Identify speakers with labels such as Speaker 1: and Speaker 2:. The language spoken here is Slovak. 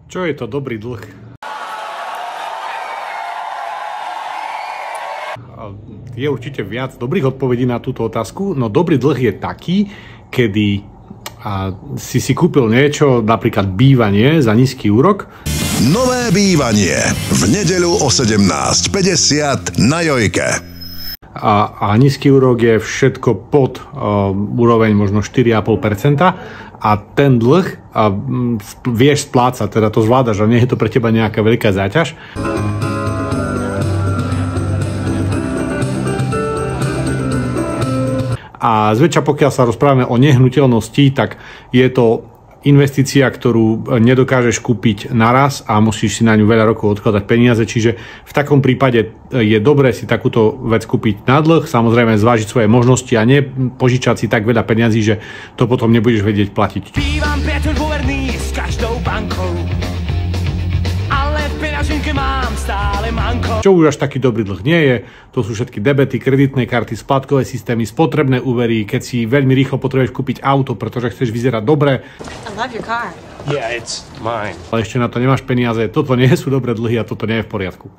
Speaker 1: Čo je to dobrý dlh? Je určite viac dobrých odpovedí na túto otázku, no dobrý dlh je taký, kedy si kúpil niečo, napríklad bývanie za nízky úrok.
Speaker 2: Nové bývanie v nedeľu o 17:50 na Jojke.
Speaker 1: A nízky úrok je všetko pod úroveň možno 4,5%. A ten dlh vieš splácať, teda to zvládaš, a nie je to pre teba nejaká veľká záťaž. A zväčša pokiaľ sa rozprávame o nehnuteľnosti, tak je to investícia, ktorú nedokážeš kúpiť naraz a musíš si na ňu veľa rokov odkladať peniaze, čiže v takom prípade je dobré si takúto vec kúpiť na dlh, samozrejme zvážiť svoje možnosti a nie požičať si tak veľa peniazí, že to potom nebudeš vedieť platiť.
Speaker 3: Bývam priateľ dôverný s každou bankou, ale v peňaženke mám stále manko. Čo
Speaker 1: už až taký dobrý dlh nie je, to sú všetky debety, kreditné karty, splatkové systémy, spotrebné úvery, keď si veľmi rýchlo potrebuješ kúpiť auto, pretože chceš vyzerať dobre.
Speaker 3: I love your car. Yeah, it's mine.
Speaker 1: Ale ešte na to nemáš peniaze, toto nie sú dobré dlhy a toto nie je v poriadku.